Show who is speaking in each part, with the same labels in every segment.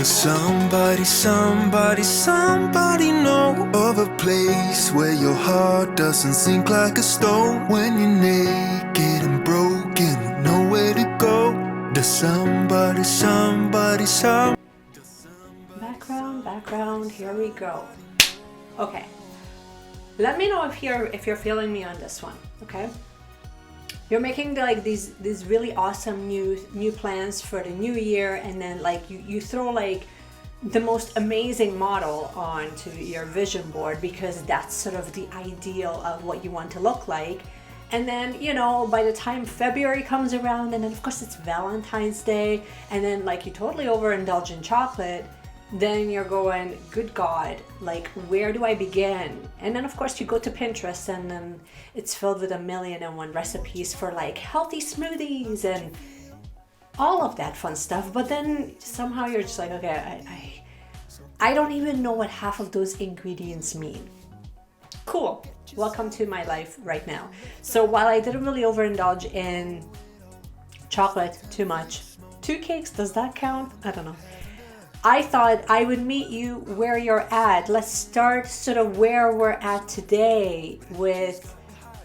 Speaker 1: Does somebody know of a place where your heart doesn't sink like a stone when you're naked and broken with nowhere to go? Does somebody
Speaker 2: Background, here we go. Okay, let me know if you're feeling me on this one. Okay, you're making like these really awesome new plans for the new year, and then like you throw like the most amazing model onto your vision board because that's sort of the ideal of what you want to look like. And then, you know, by the time February comes around, and then of course it's Valentine's Day, and then like you totally overindulge in chocolate, then you're going, good God, like where do I begin? And then of course you go to Pinterest, and then it's filled with 1,000,001 recipes for like healthy smoothies and all of that fun stuff. But then somehow you're just like, okay, I don't even know what half of those ingredients mean. Cool. Welcome to my life right now. So while I didn't really overindulge in chocolate too much, 2 cakes, does that count? I don't know. I thought I would meet you where you're at. Let's start sort of where we're at today with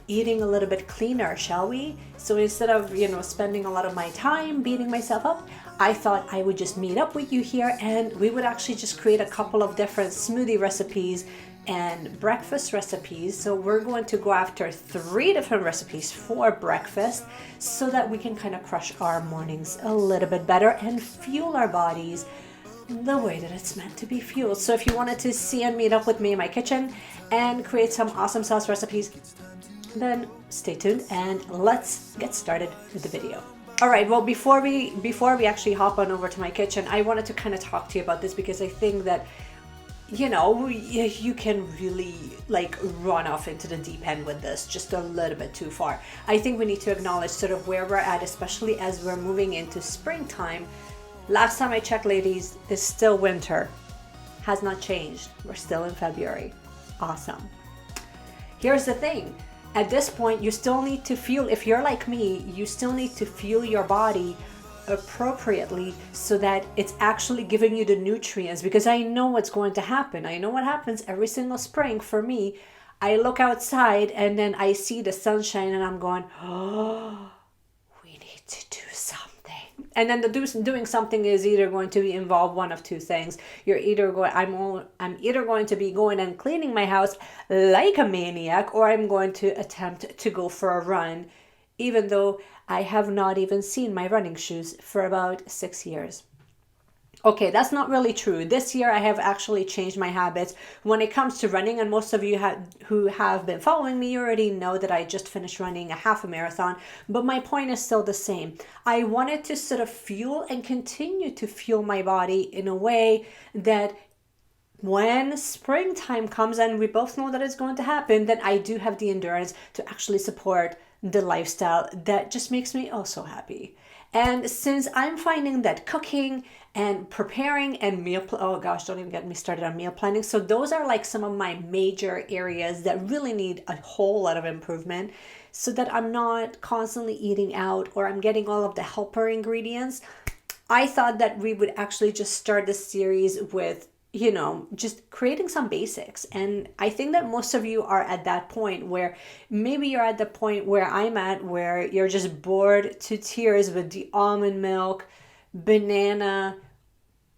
Speaker 2: eating a little bit cleaner, shall we? So instead of, you know, spending a lot of my time beating myself up, I thought I would just meet up with you here, and we would actually just create a couple of different smoothie recipes and breakfast recipes. So we're going to go after 3 different recipes for breakfast so that we can kind of crush our mornings a little bit better and fuel our bodies the way that it's meant to be fueled. So if you wanted to see and meet up with me in my kitchen and create some awesome sauce recipes, then stay tuned and let's get started with the video. All right, well, before we actually hop on over to my kitchen, I wanted to kind of talk to you about this because I think that, you know, you can really like run off into the deep end with this just a little bit too far. I think we need to acknowledge sort of where we're at, especially as we're moving into springtime. Last time I checked, ladies, it's still winter. Has not changed. We're still in February. Awesome. Here's the thing. At this point, you still need to fuel, if you're like me, you still need to fuel your body appropriately so that it's actually giving you the nutrients, because I know what's going to happen. I know what happens every single spring for me. I look outside and then I see the sunshine and I'm going, oh, we need to do something. And then doing something is either going to involve one of 2 things. I'm either going to be going and cleaning my house like a maniac, or I'm going to attempt to go for a run, even though I have not even seen my running shoes for about 6 years. Okay, that's not really true. This year I have actually changed my habits when it comes to running, and most of you who have been following me already know that I just finished running a half a marathon, but my point is still the same. I wanted to sort of fuel and continue to fuel my body in a way that when springtime comes, and we both know that it's going to happen, then I do have the endurance to actually support the lifestyle that just makes me oh so happy. And since I'm finding that cooking and preparing and oh gosh, don't even get me started on meal planning. So those are like some of my major areas that really need a whole lot of improvement so that I'm not constantly eating out or I'm getting all of the helper ingredients. I thought that we would actually just start this series with, you know, just creating some basics. And I think that most of you are at that point where maybe you're at the point where I'm at, where you're just bored to tears with the almond milk, banana,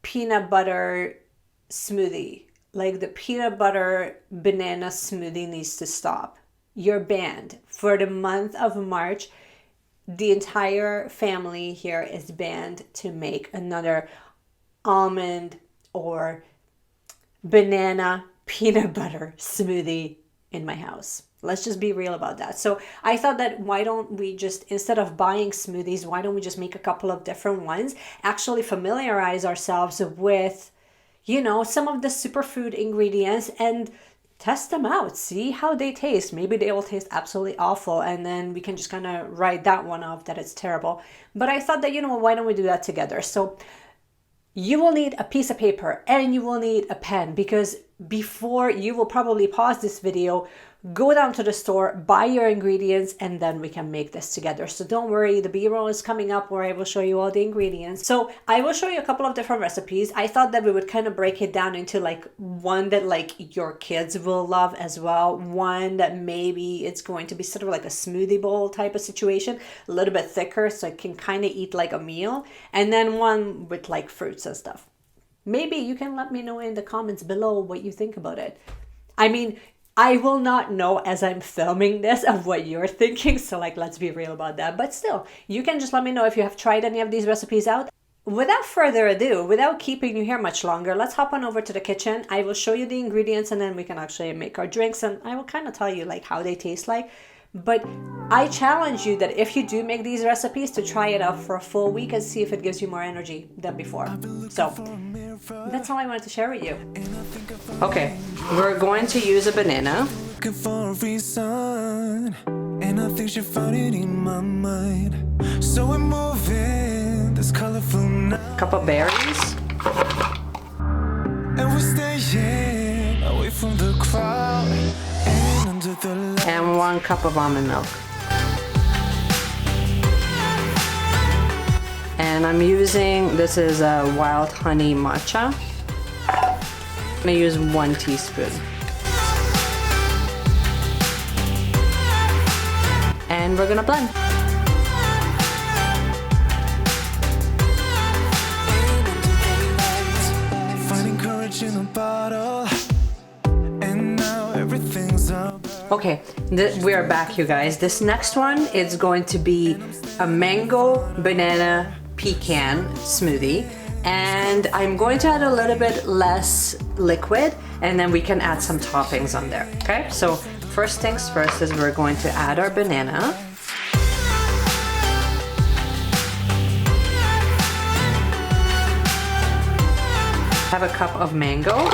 Speaker 2: peanut butter smoothie. Like the peanut butter banana smoothie needs to stop. You're banned. For the month of March, the entire family here is banned to make another almond or banana peanut butter smoothie in my house. Let's just be real about that. So I thought that why don't we just, instead of buying smoothies, why don't we just make a couple of different ones, actually familiarize ourselves with, you know, some of the superfood ingredients and test them out, see how they taste. Maybe they will taste absolutely awful, and then we can just kind of write that one off that it's terrible. But I thought that, you know, why don't we do that together? So you will need a piece of paper and you will need a pen, because before, you will probably pause this video go down to the store, buy your ingredients, and then we can make this together. So don't worry, the B-roll is coming up where I will show you all the ingredients. So I will show you a couple of different recipes. I thought that we would kind of break it down into like one that like your kids will love as well, one that maybe it's going to be sort of like a smoothie bowl type of situation, a little bit thicker so I can kind of eat like a meal, and then one with like fruits and stuff. Maybe you can let me know in the comments below what you think about it. I mean, I will not know as I'm filming this of what you're thinking, so like let's be real about that. But still, you can just let me know if you have tried any of these recipes out. Without further ado, without keeping you here much longer, let's hop on over to the kitchen. I will show you the ingredients and then we can actually make our drinks, and I will kind of tell you like how they taste like. But I challenge you that if you do make these recipes, to try it out for a full week and see if it gives you more energy than before. So that's all I wanted to share with you. Okay, we're going to use a banana.
Speaker 1: Looking for a reason, and I think she found it in my mind. So we're moving this colorful night,
Speaker 2: Cup of berries.
Speaker 1: and we're staying away from the crowd and under the light.
Speaker 2: And 1 cup of almond milk. And I'm using, this is a wild honey matcha. I'm gonna use 1 teaspoon. And we're gonna blend.
Speaker 1: Finding courage in a bottle, and now everything's up.
Speaker 2: Okay, we are back, you guys. This next one is going to be a mango, banana, pecan smoothie. And I'm going to add a little bit less liquid, and then we can add some toppings on there, okay? So first things first is we're going to add our banana. Have a cup of mango.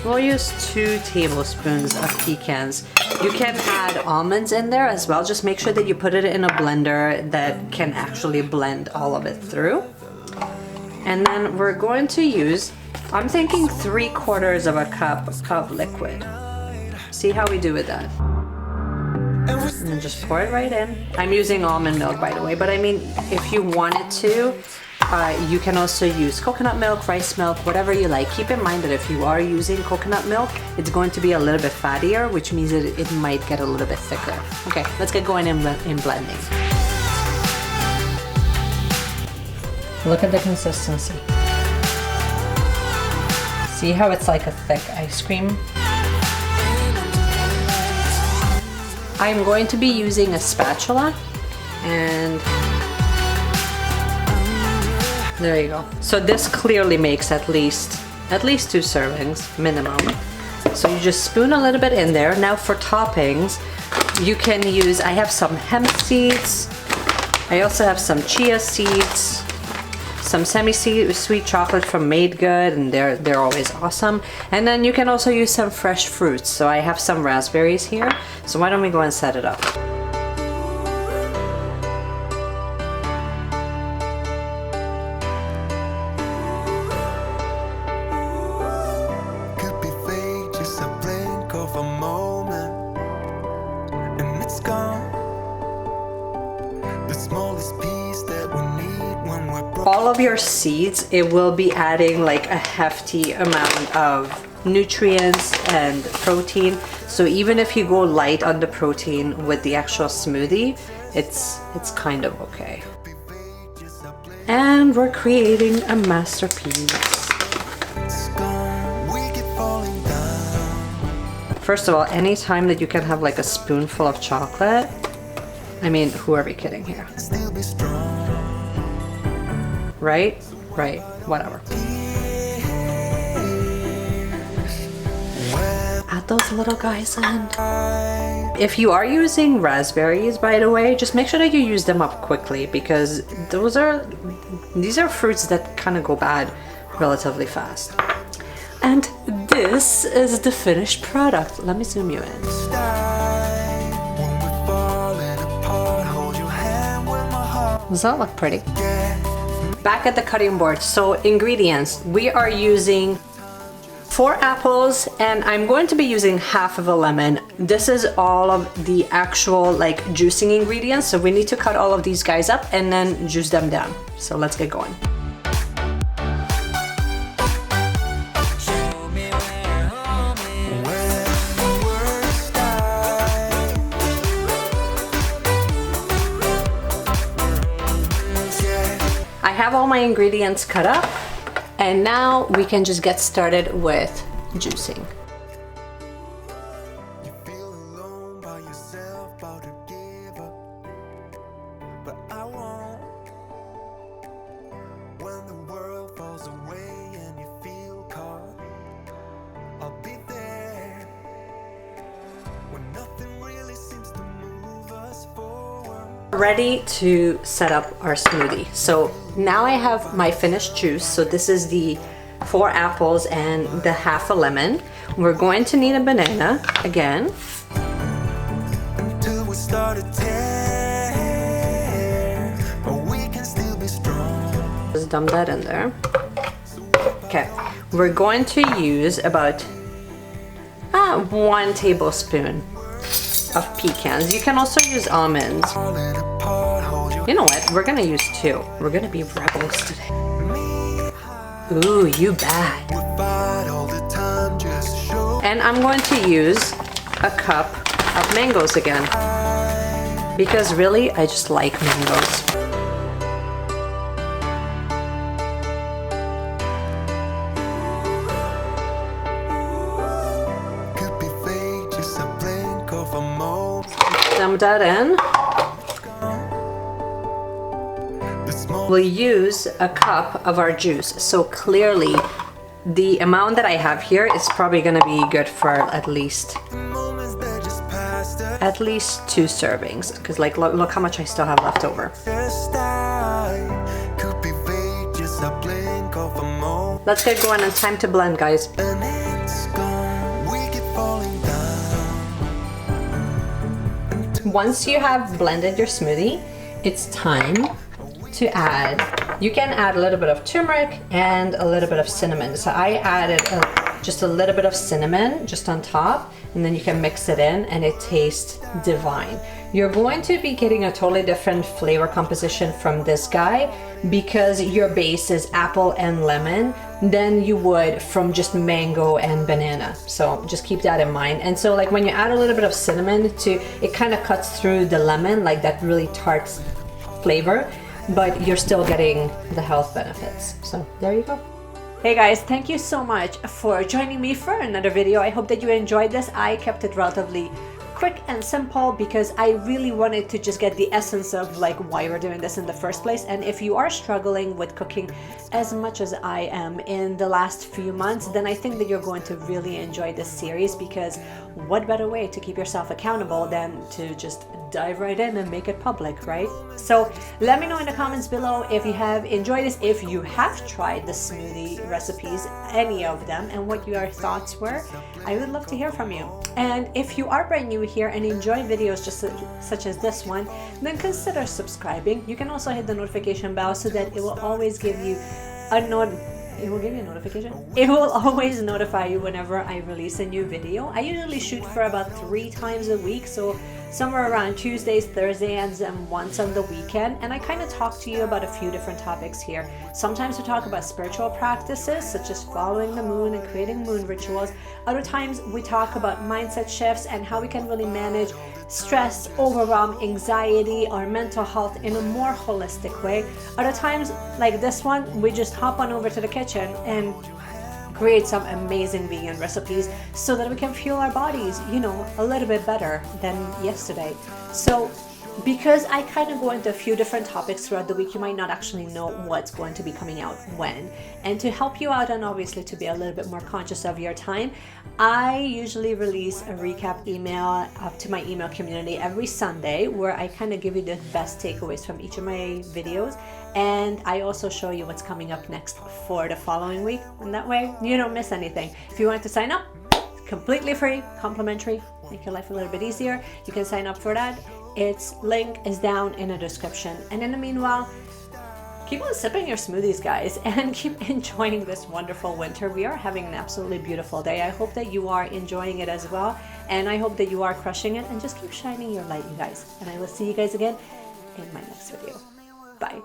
Speaker 2: We'll use 2 tablespoons of pecans. You can add almonds in there as well. Just make sure that you put it in a blender that can actually blend all of it through. And then we're going to use, I'm thinking 3/4 of a cup of liquid. See how we do with that. And then just pour it right in. I'm using almond milk, by the way, but I mean, if you wanted to, you can also use coconut milk, rice milk, whatever you like. Keep in mind that if you are using coconut milk, it's going to be a little bit fattier, which means that it might get a little bit thicker. Okay, let's get going in blending. Look at the consistency. See how it's like a thick ice cream? I'm going to be using a spatula, and there you go. So this clearly makes at least 2 servings minimum. So you just spoon a little bit in there. Now for toppings, you can use, I have some hemp seeds. I also have some chia seeds, some semi-sweet chocolate from Made Good, and they're always awesome. And then you can also use some fresh fruits. So I have some raspberries here. So why don't we go and set it up?
Speaker 1: Could be fake, just a blink of a moment, and it's gone. The smallest piece that we need when we're broken.
Speaker 2: All of your seeds, it will be adding like a hefty amount of nutrients and protein. So even if you go light on the protein with the actual smoothie, it's kind of okay. And we're creating a masterpiece.
Speaker 1: We keep falling down.
Speaker 2: First of all, anytime that you can have like a spoonful of chocolate, I mean, who are we kidding here?
Speaker 1: Still be strong.
Speaker 2: Right? Right, whatever. Add those little guys in. If you are using raspberries, by the way, just make sure that you use them up quickly, because these are fruits that kind of go bad relatively fast. And this is the finished product. Let me zoom you in.
Speaker 1: When we fall
Speaker 2: Does that look pretty? Back at the cutting board. So ingredients, we are using 4 apples, and I'm going to be using half of a lemon. This is all of the actual like juicing ingredients. So we need to cut all of these guys up and then juice them down. So let's get going. I have all my ingredients cut up, and now we can just get started with juicing.
Speaker 1: You feel alone by yourself, about to give up, but I won't. When the world falls away and you feel caught, I'll be there. When nothing really seems to move us forward.
Speaker 2: Ready to set up our smoothie. So now I have my finished juice. So this is the 4 apples and the half a lemon. We're going to need a banana again.
Speaker 1: Until we start to tear, but we can still be strong.
Speaker 2: Just dump that in there. Okay, we're going to use about 1 tablespoon of pecans. You can also use almonds.
Speaker 1: Falling apart, hold your
Speaker 2: You know what? We're gonna use 2. We're gonna be rebels today. Ooh, you bad.
Speaker 1: fight all the time, just show.
Speaker 2: And I'm going to use a cup of mangoes again. Because really, I just like mangoes.
Speaker 1: Could be fake, just a blink of a moment.
Speaker 2: Dump that in.
Speaker 1: This moment
Speaker 2: We'll use a cup of our juice. So clearly, the amount that I have here is probably gonna be good for at least
Speaker 1: moments that just passed us.
Speaker 2: 2 servings. Because like, look how much I still have left over.
Speaker 1: Just I could be fake, just a blink of a moment.
Speaker 2: Let's get going. It's time to blend, guys.
Speaker 1: And it's gone. We keep falling down.
Speaker 2: Once you have blended your smoothie, it's time to add, you can add a little bit of turmeric and a little bit of cinnamon. So I added just a little bit of cinnamon just on top, and then you can mix it in and it tastes divine. You're going to be getting a totally different flavor composition from this guy because your base is apple and lemon than you would from just mango and banana. So just keep that in mind. And so like when you add a little bit of cinnamon to, it kind of cuts through the lemon, like that really tart flavor, but you're still getting the health benefits. So there you go. Hey guys, thank you so much for joining me for another video. I hope that you enjoyed this. I kept it relatively quick and simple because I really wanted to just get the essence of like why we're doing this in the first place. And if you are struggling with cooking as much as I am in the last few months, then I think that you're going to really enjoy this series, because what better way to keep yourself accountable than to just dive right in and make it public, right? So let me know in the comments below if you have enjoyed this, if you have tried the smoothie recipes, any of them, and what your thoughts were. I would love to hear from you. And if you are brand new here and enjoy videos just such as this one, then consider subscribing. You can also hit the notification bell so that it will always give you a notification. It will always notify you whenever I release a new video. I usually shoot for about 3 times a week, so somewhere around Tuesdays, Thursdays, and once on the weekend. And I kind of talk to you about a few different topics here. Sometimes we talk about spiritual practices such as following the moon and creating moon rituals. Other times we talk about mindset shifts and how we can really manage stress, overwhelm, anxiety, or mental health in a more holistic way. Other times, like this one, we just hop on over to the kitchen and create some amazing vegan recipes so that we can fuel our bodies, you know, a little bit better than yesterday. So because I kind of go into a few different topics throughout the week, you might not actually know what's going to be coming out when. And to help you out and obviously to be a little bit more conscious of your time, I usually release a recap email up to my email community every Sunday where I kind of give you the best takeaways from each of my videos. And I also show you what's coming up next for the following week. And that way you don't miss anything. If you want to sign up, completely free, complimentary, make your life a little bit easier, you can sign up for that. Its link is down in the description. And in the meanwhile, keep on sipping your smoothies, guys, and keep enjoying this wonderful winter. We are having an absolutely beautiful day. I hope that you are enjoying it as well, and I hope that you are crushing it, and just keep shining your light, you guys. And I will see you guys again in my next video. Bye.